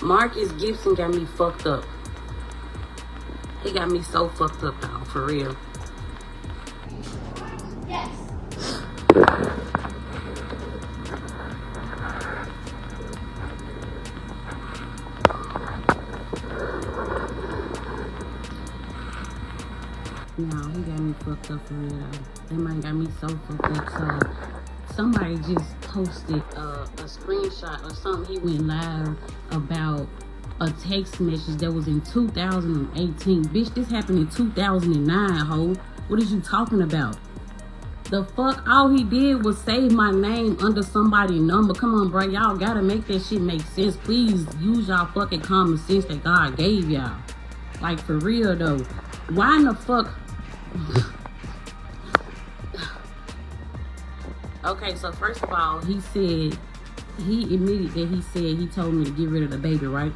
Marcus Gibson got me fucked up. He got me so fucked up, y'all, for real. Yes. No, he got me fucked up for real. That man got me so fucked up. So somebody just posted a screenshot or something. He went live about a text message that was in 2018. Bitch, this happened in 2009, ho. What is you talking about? The fuck? All he did was save my name under somebody's number. Come on, bro. Y'all gotta make that shit make sense. Please use y'all fucking common sense that God gave y'all. Like, for real, though. Why in the fuck? Okay, so first of all, he said, he admitted that he told me to get rid of the baby, right?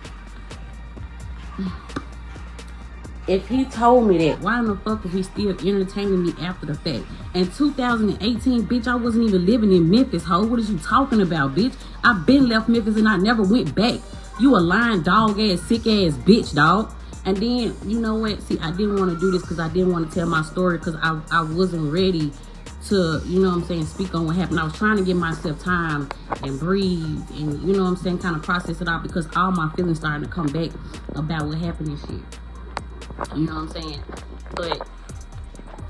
If he told me that, why in the fuck is he still entertaining me after the fact? In 2018, bitch, I wasn't even living in Memphis, ho. What is you talking about, bitch? I been left Memphis and I never went back. You a lying dog ass, sick ass bitch, dog. And then, you know what? See, I didn't want to do this because I didn't want to tell my story because I wasn't ready to, you know what I'm saying, speak on what happened. I was trying to give myself time and breathe and, you know what I'm saying, kind of process it out because all my feelings started to come back about what happened and shit. You know what I'm saying? But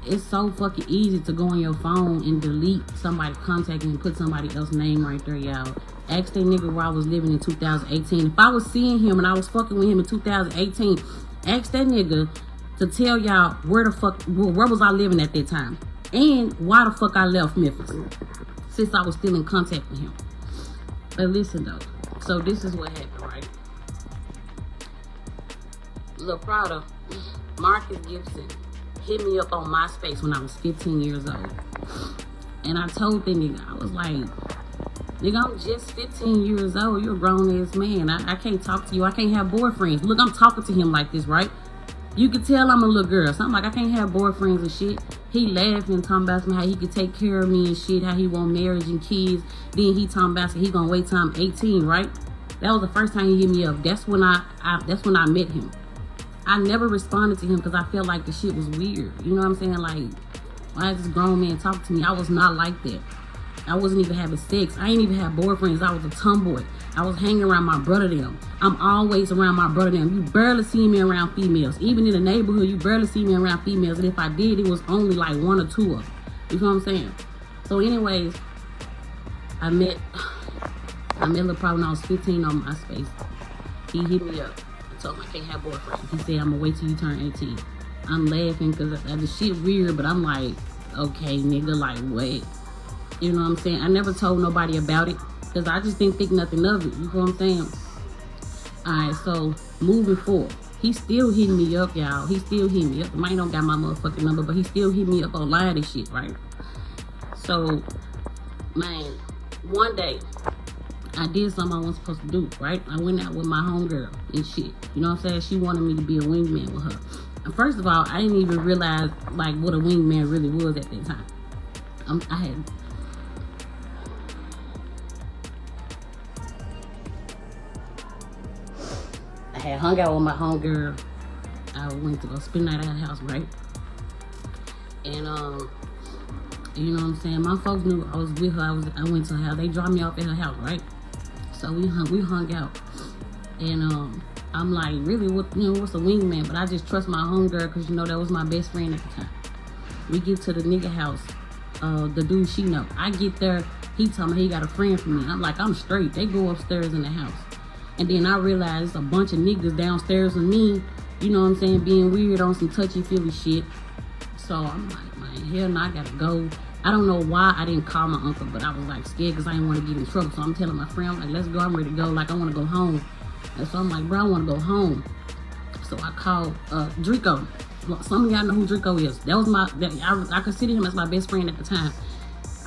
it's so fucking easy to go on your phone and delete somebody's contact and put somebody else's name right there, y'all. Ask that nigga where I was living in 2018. If I was seeing him and I was fucking with him in 2018, ask that nigga to tell y'all where was I living at that time and why the fuck I left Memphis since I was still in contact with him. But listen though, so this is what happened, right? Laprada, Marcus Gibson hit me up on MySpace when I was 15 years old. And I told the nigga, I was like, nigga, I'm just 15 years old. You're a grown-ass man. I can't talk to you. I can't have boyfriends. Look, I'm talking to him like this, right? You can tell I'm a little girl. So I'm like, I can't have boyfriends and shit. He laughing, talking about how he could take care of me and shit, how he want marriage and kids. Then he talking about he gonna wait till I'm 18, right? That was the first time he hit me up. That's when I met him. I never responded to him because I felt like the shit was weird. You know what I'm saying? Like, why is this grown man talking to me? I was not like that. I wasn't even having sex. I ain't even have boyfriends. I was a tomboy. I was hanging around my brother them. I'm always around my brother them. You barely see me around females. Even in the neighborhood, you barely see me around females. And if I did, it was only like one or two of them. You know what I'm saying? So anyways, I met Laprada when I was 15 on MySpace. He hit me up. I told him I can't have boyfriends. He said, I'm gonna wait till you turn 18. I'm laughing because the shit weird, but I'm like, okay, nigga, like what? You know what I'm saying? I never told nobody about it because I just didn't think nothing of it. You know what I'm saying? Alright, so moving forward. He still hitting me up, y'all. He still hitting me up. Mine don't got my motherfucking number, but he still hit me up online and shit, right? So, man, one day, I did something I wasn't supposed to do, right? I went out with my homegirl and shit. You know what I'm saying? She wanted me to be a wingman with her. And first of all, I didn't even realize, like, what a wingman really was at that time. I had hung out with my homegirl. I went to go spend the night at her house, right? And you know what I'm saying? My folks knew I was with her. I went to her house. They dropped me off at her house, right? So we hung out. And I'm like, really, what's a wingman? But I just trust my homegirl because you know that was my best friend at the time. We get to the nigga house, the dude she know. I get there, he told me he got a friend for me. I'm like, I'm straight. They go upstairs in the house. And then I realized a bunch of niggas downstairs with me, you know what I'm saying, being weird on some touchy-feely shit. So I'm like, man, hell no, I gotta go. I don't know why I didn't call my uncle, but I was like scared because I didn't want to get in trouble. So I'm telling my friend, I'm like, let's go, I'm ready to go. Like, I want to go home. And so I'm like, bro, I want to go home. So I called Drico. Some of y'all know who Drico is. That was I considered him as my best friend at the time.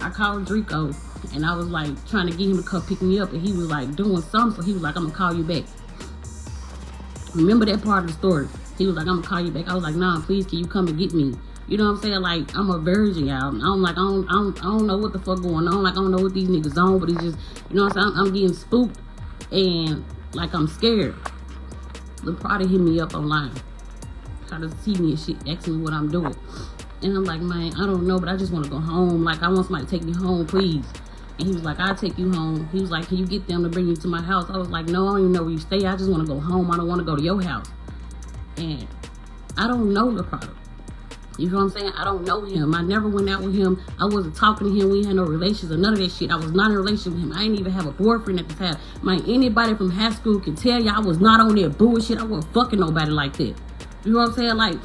I called Drico and I was like trying to get him to come pick me up, and he was like doing something, so he was like, I'm gonna call you back. Remember that part of the story? He was like, I'm gonna call you back. I was like, nah, please, can you come and get me? You know what I'm saying? Like, I'm a virgin, y'all. I don't know what the fuck going on. Like, I don't know what these niggas on, but it's just, you know what I'm saying? I'm getting spooked, and like I'm scared. Laprada hit me up online, try to see me and shit, asking me what I'm doing. And I'm like, man, I don't know, but I just want to go home. Like, I want somebody to take me home, please. And he was like, I'll take you home. He was like, can you get them to bring you to my house? I was like, no, I don't even know where you stay. I just want to go home. I don't want to go to your house. And I don't know Laprada. You know what I'm saying? I don't know him. I never went out with him. I wasn't talking to him. We had no relations or none of that shit. I was not in a relationship with him. I didn't even have a boyfriend at the time. Man, anybody from high school can tell you I was not on that bullshit. I wasn't fucking nobody like that. You know what I'm saying? Like,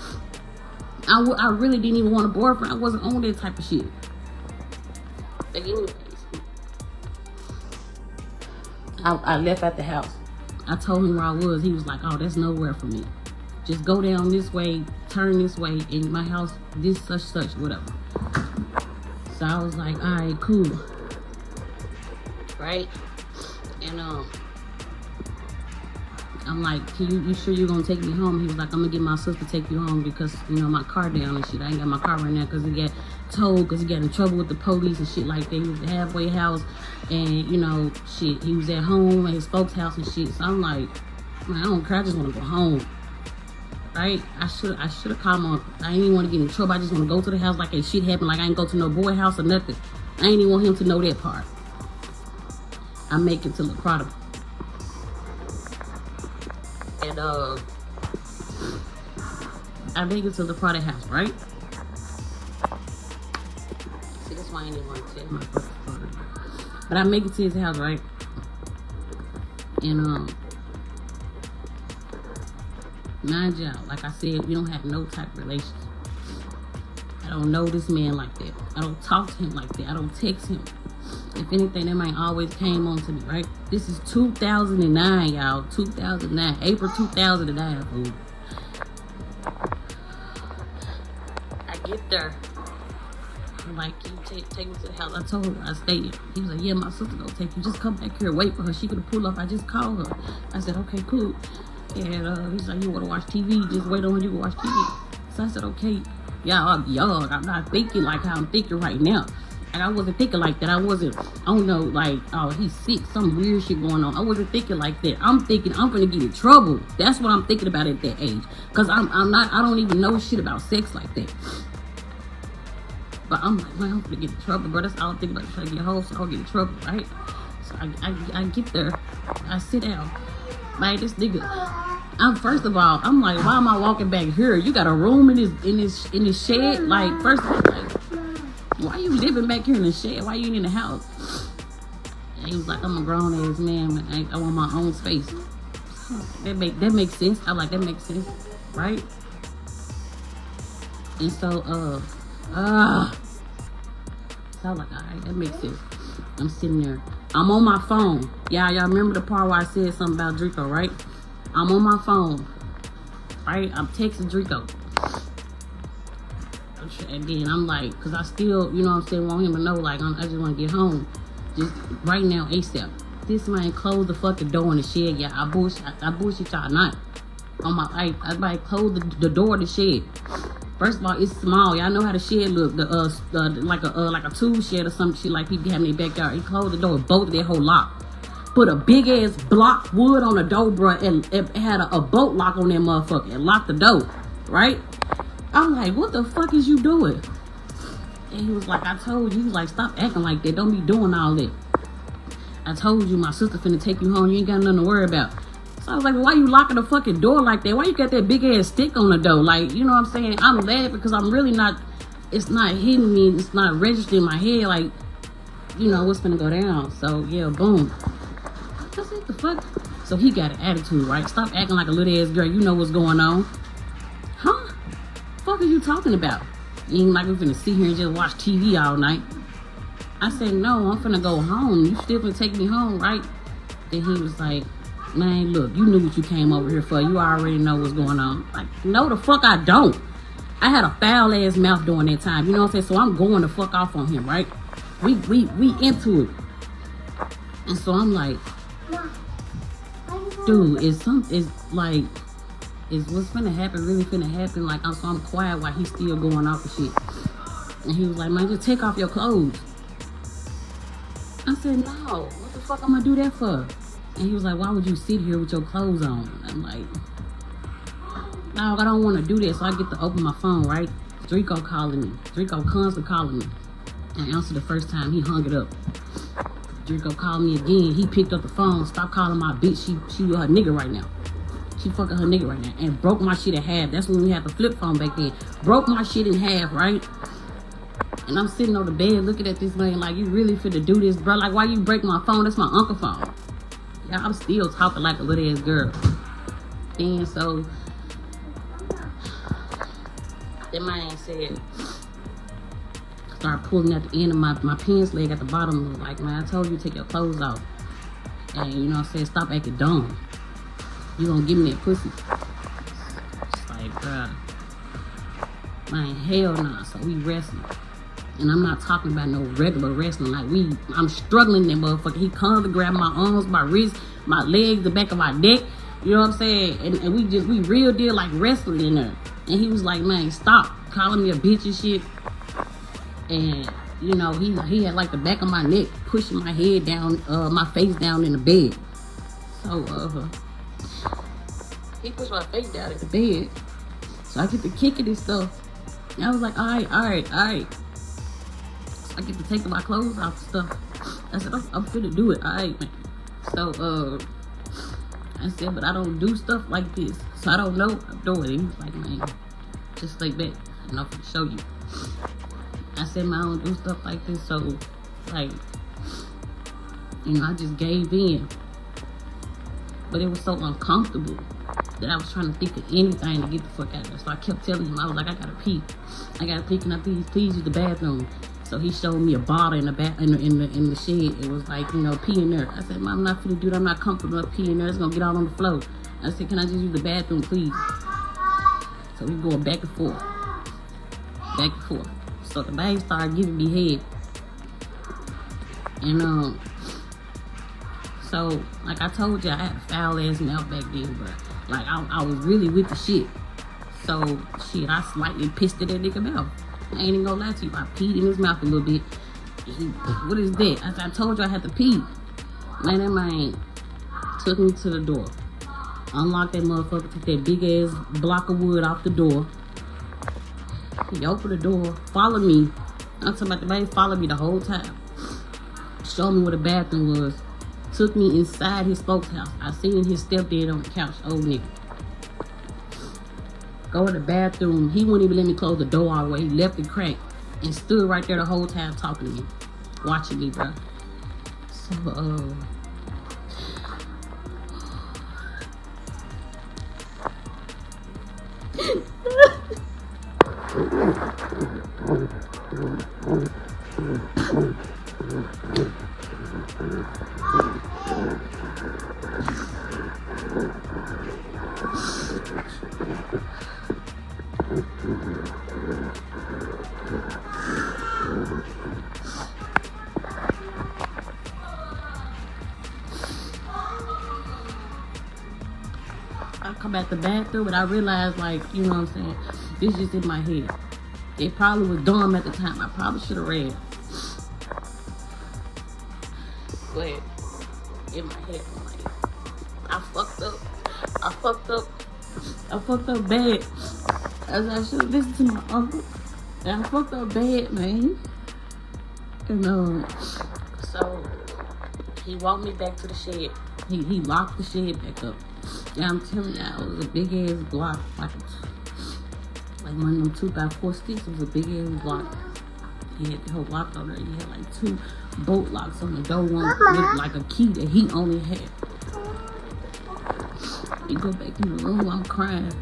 I really didn't even want a boyfriend. I wasn't on that type of shit. But anyways, I left at the house. I told him where I was. He was like, oh, that's nowhere for me. Just go down this way, turn this way, in my house, this, such, whatever. So I was like, all right, cool. Right? And I'm like, you sure you're gonna take me home? He was like, I'm gonna get my sister to take you home because, you know, my car down and shit. I ain't got my car right now because he got towed, because he got in trouble with the police and shit like that. He was at the halfway house and, you know, shit, he was at home at his folks' house and shit. So I'm like, man, I don't care, I just wanna go home. Right? I should have called my, I ain't even want to get in trouble. I just want to go to the house like that shit happened. Like I ain't go to no boy house or nothing. I ain't even want him to know that part. I make it to Laprada. And I make it to Laprada house, right? See, that's why I ain't even want to tell my fucking story. But I make it to his house, right? And mind y'all, like I said, we don't have no type of relations. I don't know this man like that. I don't talk to him like that. I don't text him. If anything, that man always came on to me, right? This is 2009, y'all. 2009. April 2009, fool. I get there. I'm like, can you take me to the house? I told him I stayed. He was like, yeah, my sister gonna take you. Just come back here, wait for her. She could pull up. I just called her. I said, okay, cool. And he's like, you want to watch TV? Just wait on her, you can watch TV. So I said, okay. Yeah, I'm young. I'm not thinking like how I'm thinking right now. And I wasn't thinking like that. I wasn't, I don't know, like, oh, he's sick. Some weird shit going on. I wasn't thinking like that. I'm thinking I'm going to get in trouble. That's what I'm thinking about at that age. Because I don't even know shit about sex like that. But I'm like, man, I'm going to get in trouble, bro. That's all I'm thinking about, trying to get home so I don't get in trouble, right? So I get there. I sit down. Like, this nigga, first of all, I'm like, why am I walking back here? You got a room in this shed? Like, first of all, like, why you living back here in the shed? Why you ain't in the house? And he was like, I'm a grown ass man, I want my own space. That makes sense. I like, that makes sense, right? And so, so I was like, all right, that makes sense. I'm sitting there. I'm on my phone. Y'all remember the part where I said something about Draco, right? I'm on my phone, right? I'm texting Draco. And then I'm like, because I still, you know what I'm saying, want him to know, like, I just want to get home. Just right now, ASAP. This man closed the fucking door in the shed, y'all. I bullshit y'all not. On my, I closed the door of the shed. First of all, it's small. Y'all know how the shed look. Like a tool shed or some shit like people have in their backyard. He closed the door with both of their whole lock. Put a big ass block wood on the door, bro, and it had a bolt lock on that motherfucker and locked the door, right? I'm like, what the fuck is you doing? And he was like, I told you. He was like, stop acting like that. Don't be doing all that. I told you my sister finna take you home. You ain't got nothing to worry about. So I was like, well, why you locking the fucking door like that? Why you got that big ass stick on the door? Like, you know what I'm saying? I'm laughing because I'm really not, it's not hitting me. It's not registering in my head. Like, you know, what's finna go down. So, yeah, boom. That's it, the fuck? So he got an attitude, right? Stop acting like a little ass girl. You know what's going on. Huh? The fuck are you talking about? You ain't like we finna sit here and just watch TV all night. I said, no, I'm finna go home. You still finna take me home, right? Then he was like, man, look, you knew what you came over here for. You already know what's going on. Like, no, the fuck I don't. I had a foul ass mouth during that time. You know what I'm saying? So I'm going the fuck off on him, right? We into it. And so I'm like, dude, is what's finna happen really finna happen? Like, so I'm quiet while he's still going off the shit. And he was like, man, just take off your clothes. I said, no, what the fuck I'm gonna do that for? And he was like, why would you sit here with your clothes on? I'm like, no, I don't want to do this. So I get to open my phone, right? Draco calling me. Draco constantly calling me. I answered the first time, he hung it up. Draco called me again. He picked up the phone. Stop calling my bitch. She with her nigga right now. She fucking her nigga right now. And broke my shit in half. That's when we had the flip phone back then. Broke my shit in half, right? And I'm sitting on the bed looking at this man like, you really finna do this, bro? Like, why you break my phone? That's my uncle's phone. Yeah, I'm still talking like a little ass girl. And so, that man said, start pulling at the end of my pants leg at the bottom. Like, man, I told you to take your clothes off. And, you know what I'm saying, stop acting dumb. You gonna give me that pussy. It's like, bruh. Man, hell nah. So we wrestling. And I'm not talking about no regular wrestling. Like, I'm struggling that motherfucker. He comes to grab my arms, my wrists, my legs, the back of my neck. You know what I'm saying? And we real deal like wrestling in there. And he was like, man, stop calling me a bitch and shit. And, you know, he had like the back of my neck pushing my head down, my face down in the bed. So, he pushed my face down in the bed. So I get to kicking and stuff. And I was like, all right. So I get to taking my clothes off and stuff. I said, I'm finna do it, all right, man. So, I said, but I don't do stuff like this. So I don't know I'm doing it. He was like, man, just like that. And I'm gonna show you. I said, man, I don't do stuff like this. So, like, you know, I just gave in. But it was so uncomfortable that I was trying to think of anything to get the fuck out of there. So I kept telling him, I was like, I gotta pee. Can I please use the bathroom? So he showed me a bottle in the shed. It was like, you know, pee in there. I said, Mom, I'm not finna do that. I'm not comfortable enough pee in there. It's gonna get out on the floor. I said, can I just use the bathroom, please? So we going back and forth. Back and forth. So the man started giving me head. And, so, like I told you, I had a foul ass mouth back then, but like I was really with the shit. So, shit, I slightly pissed at that nigga mouth. I ain't even gonna lie to you. I peed in his mouth a little bit. What is that? I told you I had to pee. Man, that man took me to the door. Unlocked that motherfucker, took that big ass block of wood off the door. He opened the door, followed me. I'm talking about the man followed me the whole time. Showed me where the bathroom was. Took me inside his folks' house. I seen his stepdad on the couch, old nigga. Go in the bathroom. He wouldn't even let me close the door all the way. He left it cracked and stood right there the whole time talking to me, watching me, bro. So, I come out the bathroom and I realized, like, you know what I'm saying, this just in my head. It probably was dumb at the time. I probably should have read. But in my head, I'm like, I fucked up bad. As I should have listened to my uncle. And I fucked up bad, man. And so he walked me back to the shed. He locked the shed back up. Yeah, I'm telling you, it was a big ass block, like one of them 2x4 sticks. It was a big ass block. He had the whole lock on there. He had like 2 bolt locks on the door, one with like a key that he only had. We go back in the room, I'm crying.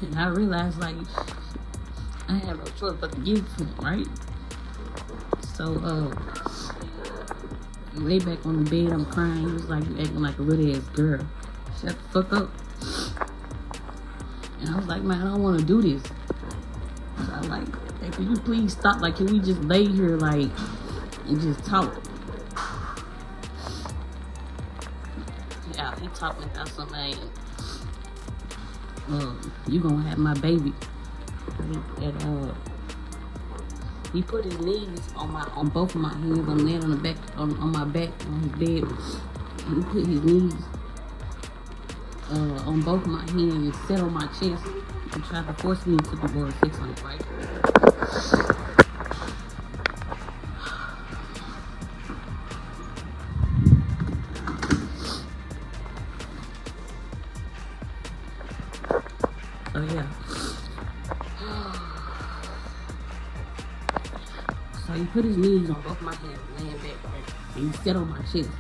And I realized, like, I had no choice but to give it to him, right? So, lay back on the bed, I'm crying. He was like, you acting like a little ass girl. Shut the fuck up. And I was like, man, I don't want to do this. So I'm like, hey, can you please stop? Like, can we just lay here, like, and just talk? Yeah, he talking about something. You gonna have my baby. And he put his knees on both of my hands. I'm laying on the back, on my back on his bed. He put his knees on both my hands and sat on my chest and tried to force me to do oral sex on it, right? So yeah. So he put his knees on both my hands, laying back, right? And he sat on my chest,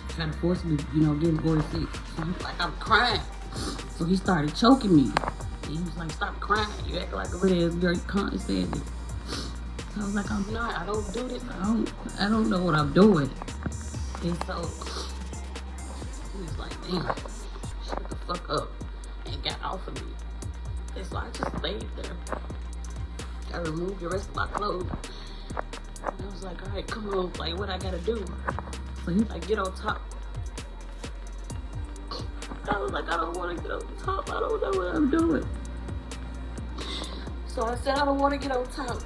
trying to force me, you know, getting oral sex. So he's like, I'm crying. So he started choking me. And he was like, stop crying. You act like a little ass girl. You can't stand it. So I was like, I'm not. I don't do this. I don't know what I'm doing. And so he was like, damn, shut the fuck up. And got off of me. And so I just stayed there. I removed the rest of my clothes. And I was like, all right, come on. Like, what I gotta do? So he's like, get on top. I was like, I don't want to get on top. I don't know what I'm doing. So I said, I don't want to get on top.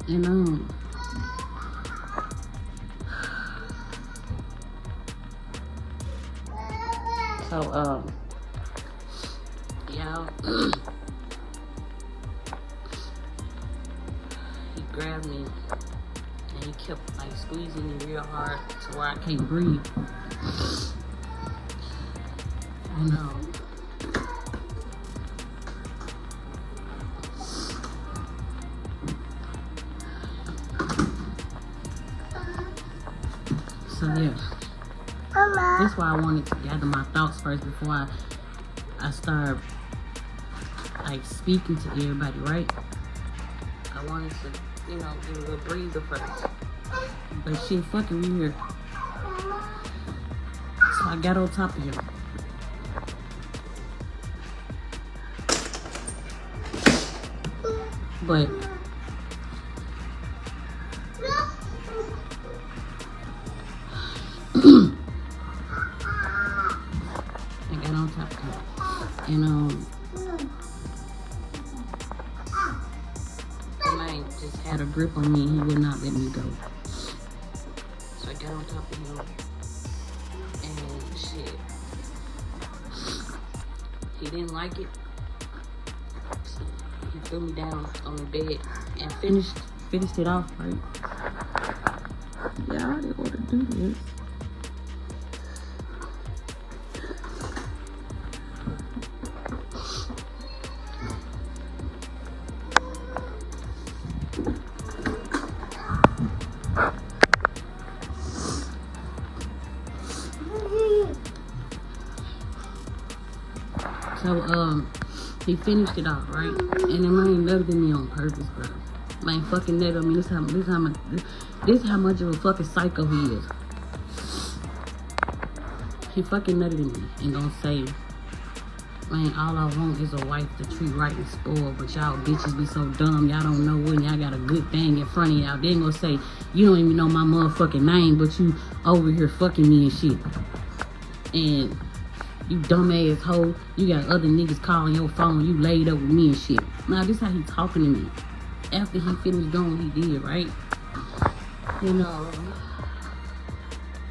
And yeah, he grabbed me and he kept like squeezing me real hard to where I can't breathe. And so yeah, that's why I wanted to gather my thoughts first before I start like speaking to everybody, right? I wanted to, you know, give a little breather first. But shit fucking weird. So I got on top of him. But I got on top of him. And the man just had a grip on me and he would not let me go. So I got on top of him and shit. He didn't like it. So he threw me down on the bed and finished it off, right? Yeah, I didn't want to do this. So, he finished it off, right? And then man nutted me on purpose, bro. Man fucking nutted me. This how much of a fucking psycho he is. He fucking nutted me and gonna say, man, all I want is a wife to treat right and spoil, but y'all bitches be so dumb, y'all don't know when y'all got a good thing in front of y'all. They ain't gonna say, you don't even know my motherfucking name, but you over here fucking me and shit. And you dumbass hoe, you got other niggas calling your phone, you laid up with me and shit. Now, this how he talking to me. After he finished doing what he did, right? You know,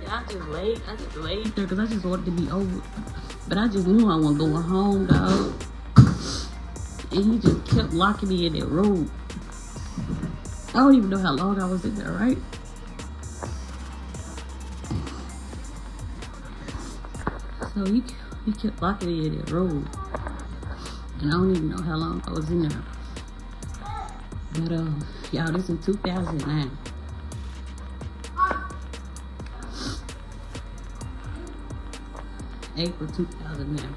yeah, I just laid there because I just wanted to be over. But I just knew I wasn't going home, dog. And he just kept locking me in that room. I don't even know how long I was in there, right? So he kept locking me in that room. And I don't even know how long I was in there. But, y'all, this in 2009. April 2009.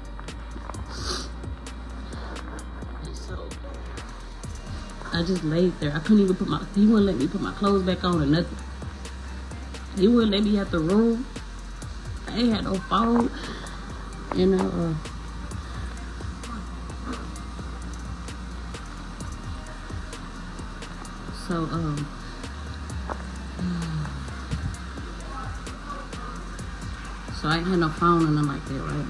And so, I just laid there. I couldn't even he wouldn't let me put my clothes back on or nothing. He wouldn't let me out the room. I ain't had no phone. And, so, so I ain't had no phone or nothing like that, right?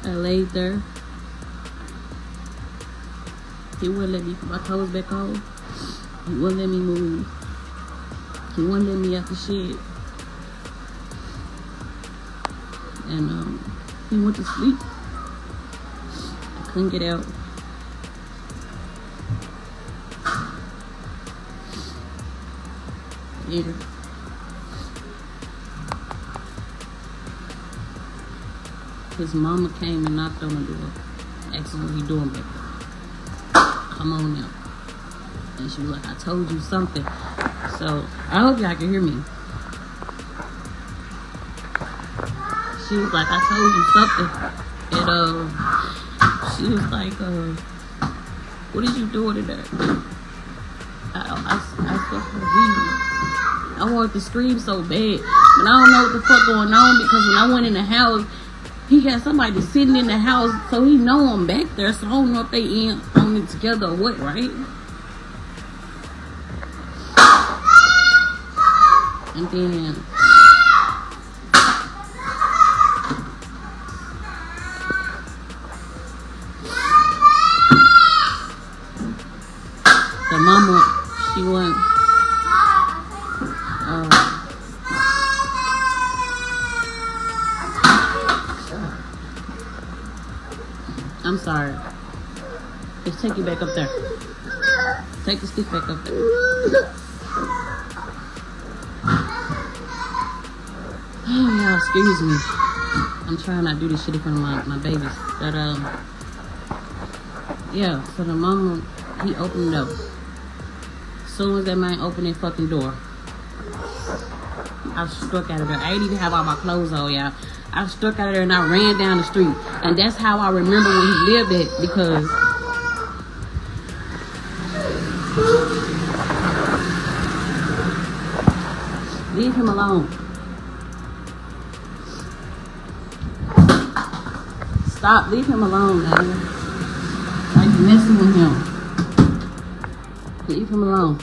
I laid there. He wouldn't let me put my clothes back on. He wouldn't let me move. He wouldn't let me out the shed. And he went to sleep. I couldn't get out. Yeah. His mama came and knocked on the door, asked him what he doing back there. Come on now. And she was like, I told you something. So I hope y'all can hear me. She was like, I told you something. And she was like, what did you do today? I wanted to scream so bad, but I don't know what the fuck going on, because when I went in the house, he had somebody sitting in the house, so he know I'm back there, so I don't know if they in on it together or what, right? And then the mama, she went, I'm sorry. Just take it back up there. Take the stick back up there. Oh, y'all, excuse me. I'm trying not to do this shit in front of my babies. But, yeah, so the mama, he opened the door. As soon as that man opened that fucking door, I struck out of there. I didn't even have all my clothes on, y'all. I struck out of there and I ran down the street. And that's how I remember where he lived at, because leave him alone. Stop, leave him alone, man. Why you messing with him? Leave him alone.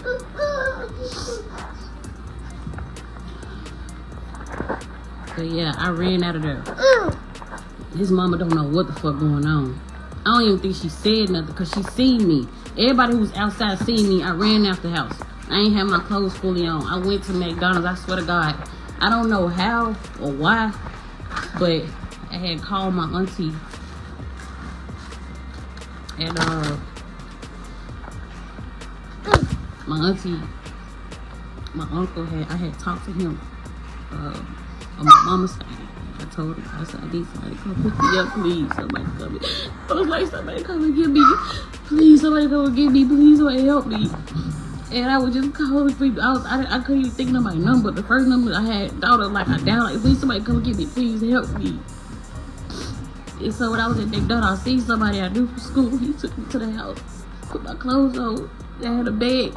But yeah, I ran out of there. His mama don't know what the fuck going on. I don't even think she said nothing, because she seen me. Everybody who was outside seen me. I ran out the house. I ain't have my clothes fully on. I went to McDonald's. I swear to God, I don't know how or why, but I had called my auntie. And my uncle I had talked to him on my mama's side. I told him, I said, I need somebody to come pick me up, please. Somebody come. I was like, somebody come and get me. Please, somebody come and get me. Please, somebody help me. And I was just calling people. I couldn't even think of my number. The first number I had, daughter, like, I down, like, please, somebody come and get me. Please, help me. And so when I was at McDonald's, I seen somebody I knew from school. He took me to the house, put my clothes on. They had a bag.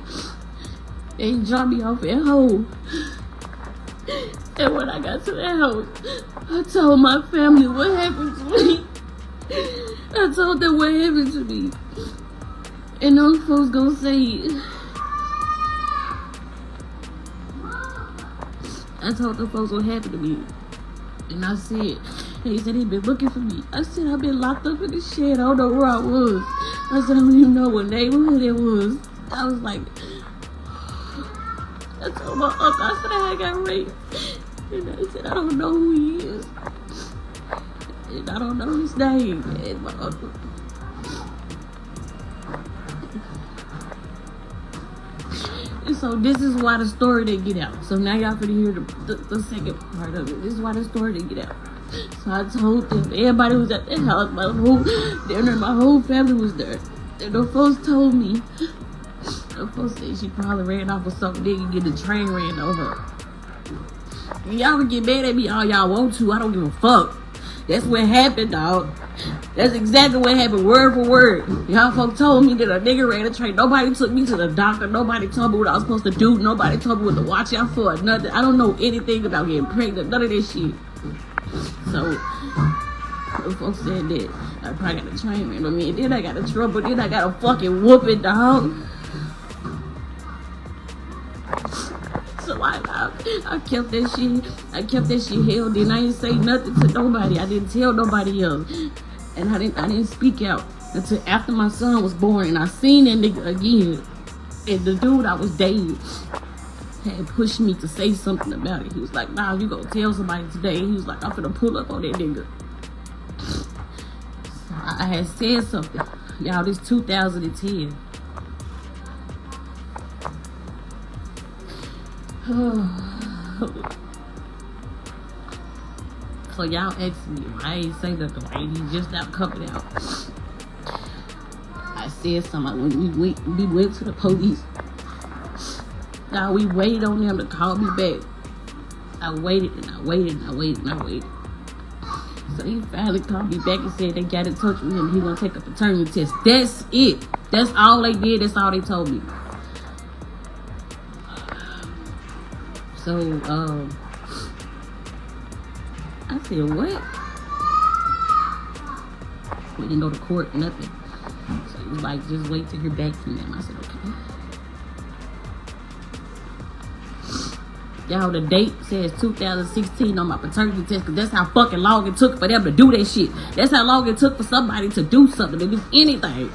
And he dropped me off at home. And when I got to the house, I told my family what happened to me. I told them what happened to me. And those folks gonna say, I told the folks what happened to me. And I said, he said he been looking for me. I said, I've been locked up in the shed. I don't know where I was. I said, I don't even know what neighborhood it was. I was like, I told my uncle, I said I got raped. And I said, I don't know who he is. And I don't know his name. And my uncle. And so this is why the story didn't get out. So now y'all finna hear the second part of it. This is why the story didn't get out. So I told them, everybody was at the house. My whole family was there. And the folks told me, the folks said she probably ran off with some nigga, get the train ran over her. Y'all can get mad at me all y'all want to. I don't give a fuck. That's what happened, dog. That's exactly what happened, word for word. Y'all folks told me that a nigga ran a train. Nobody took me to the doctor. Nobody told me what I was supposed to do. Nobody told me what to watch out for. Nothing. I don't know anything about getting pregnant. None of this shit. So, the folks said that I probably got a train ran on me. And then I got in trouble. Then I got a fucking whooping, dog. So I kept that shit. I kept that shit held in. I didn't say nothing to nobody. I didn't tell nobody else. And I didn't speak out until after my son was born, and I seen that nigga again. And the dude I was dating had pushed me to say something about it. He was like, nah, you gonna tell somebody today. He was like, I'm finna pull up on that nigga. So I had said something. Y'all, this 2010. So y'all asked me why I ain't say nothing. Why he just not coming out? I said something when we went to the police. Now we waited on them to call me back. I waited and I waited and I waited and I waited. So he finally called me back and said they got in touch with him. He gonna take a paternity test. That's it. That's all they did. That's all they told me. So I said, what? We didn't go to court, nothing. So he was like, just wait to hear back from them. I said, okay. Y'all, the date says 2016 on my paternity test, because that's how fucking long it took for them to do that shit. That's how long it took for somebody to do something, to do anything.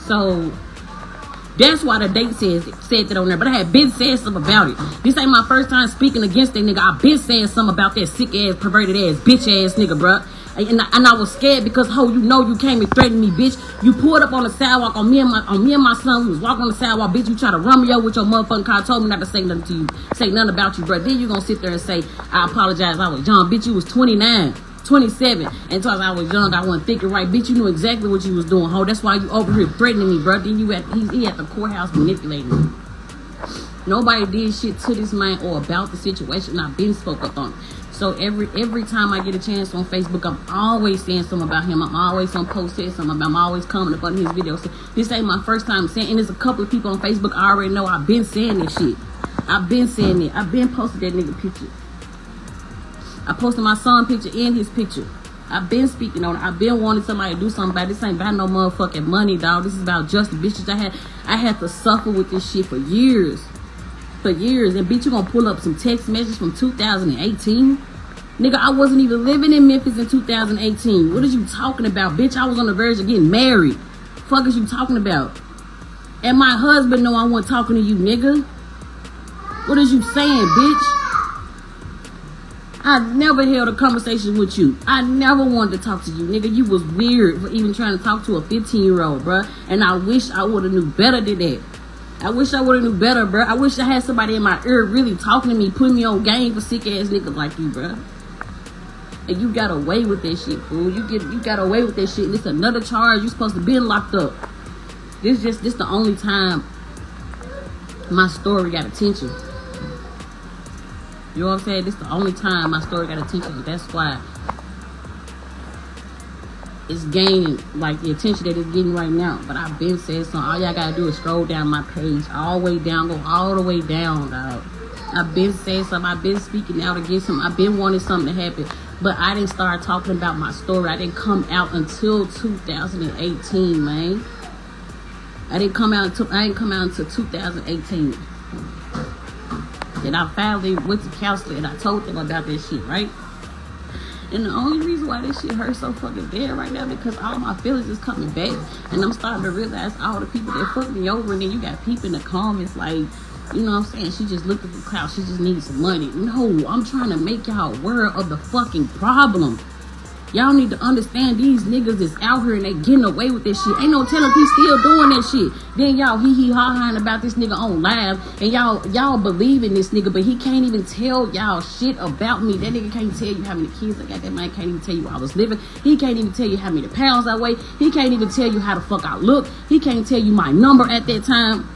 So that's why the date said that on there. But I had been saying something about it. This ain't my first time speaking against that nigga. I've been saying something about that sick ass, perverted ass, bitch ass nigga, bruh. And I was scared because, you know you came and threatened me, bitch. You pulled up on the sidewalk on me and my son. We was walking on the sidewalk, bitch. You try to run me over with your motherfucking car. Told me not to say nothing to you, say nothing about you, bro. Then you gonna sit there and say, I apologize, I was young. Bitch, you was 29, 27. And told I was young, I wasn't thinking right. Bitch, you knew exactly what you was doing, ho. That's why you over here threatening me, bro. Then he at the courthouse manipulating me. Nobody did shit to this man or about the situation. I've been spoke up on it. So every time I get a chance on Facebook, I'm always saying something about him. I'm always on post saying something about him. I'm always commenting up on his videos. This ain't my first time saying, and there's a couple of people on Facebook I already know I've been saying this shit. I've been saying it. I've been posting that nigga picture. I posted my son picture and his picture. I've been speaking on it. I've been wanting somebody to do something about it. This ain't about no motherfucking money, dog. This is about justice. Bitches, I had to suffer with this shit for years. For years. And bitch, you gonna pull up some text messages from 2018? Nigga, I wasn't even living in Memphis in 2018. What is you talking about, bitch? I was on the verge of getting married. Fuck is you talking about? And my husband know I wasn't talking to you, nigga. What is you saying, bitch? I never held a conversation with you. I never wanted to talk to you, nigga. You was weird for even trying to talk to a 15-year-old, bruh. And I wish I would have knew better than that. I wish I would have knew better, bruh. I wish I had somebody in my ear really talking to me, putting me on game for sick-ass niggas like you, bruh. And you got away with that shit, fool. You got away with that shit. This another charge. You supposed to be locked up. This the only time my story got attention. You know what I'm saying? This the only time my story got attention. That's why it's gaining like the attention that it's getting right now. But I've been saying something. All y'all gotta do is scroll down my page all the way down, go all the way down, dog. I've been saying something. I've been speaking out against him. I've been wanting something to happen. But I didn't start talking about my story. I didn't come out until 2018, man. I didn't come out until 2018. And I finally went to counseling and I told them about this shit, right? And the only reason why this shit hurts so fucking bad right now because all my feelings is coming back. And I'm starting to realize all the people that fucked me over. And then you got people in the comments like, you know what I'm saying? She just looking for clout. She just needs some money. No, I'm trying to make y'all aware of the fucking problem. Y'all need to understand these niggas is out here and they getting away with this shit. Ain't no telling he's still doing that shit. Then y'all hee-hee-ha-haing about this nigga on live. And y'all believe in this nigga, but he can't even tell y'all shit about me. That nigga can't tell you how many kids I got. That man can't even tell you where I was living. He can't even tell you how many pounds I weigh. He can't even tell you how the fuck I look. He can't tell you my number at that time.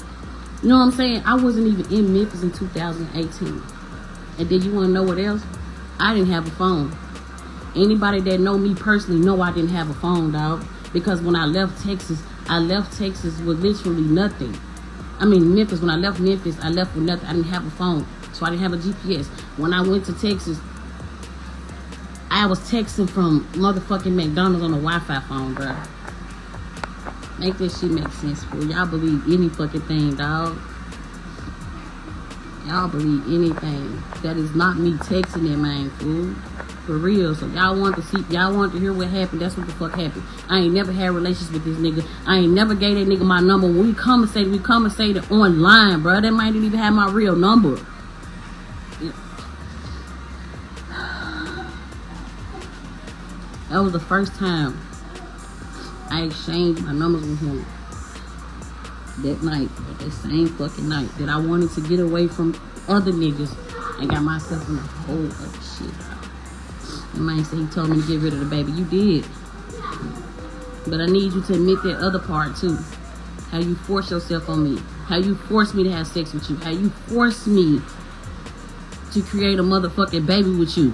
You know what I'm saying? I wasn't even in Memphis in 2018. And then you want to know what else? I didn't have a phone. Anybody that know me personally know I didn't have a phone, dog. Because when I left Texas with literally nothing. I mean, Memphis, when I left Memphis, I left with nothing. I didn't have a phone. So I didn't have a GPS. When I went to Texas, I was texting from motherfucking McDonald's on a Wi-Fi phone, bro. Make this shit make sense, fool. Y'all believe any fucking thing, dog. Y'all believe anything. That is not me texting that man, fool. For real. So y'all want to hear what happened. That's what the fuck happened. I ain't never had relations with this nigga. I ain't never gave that nigga my number. When we conversated online, bro. That might even have my real number. Yeah. That was the first time I exchanged my numbers with him. That night, that same fucking night, that I wanted to get away from other niggas and got myself in a whole other shit. The man said he told me to get rid of the baby. You did. But I need you to admit that other part too. How you force yourself on me. How you force me to have sex with you. How you force me to create a motherfucking baby with you.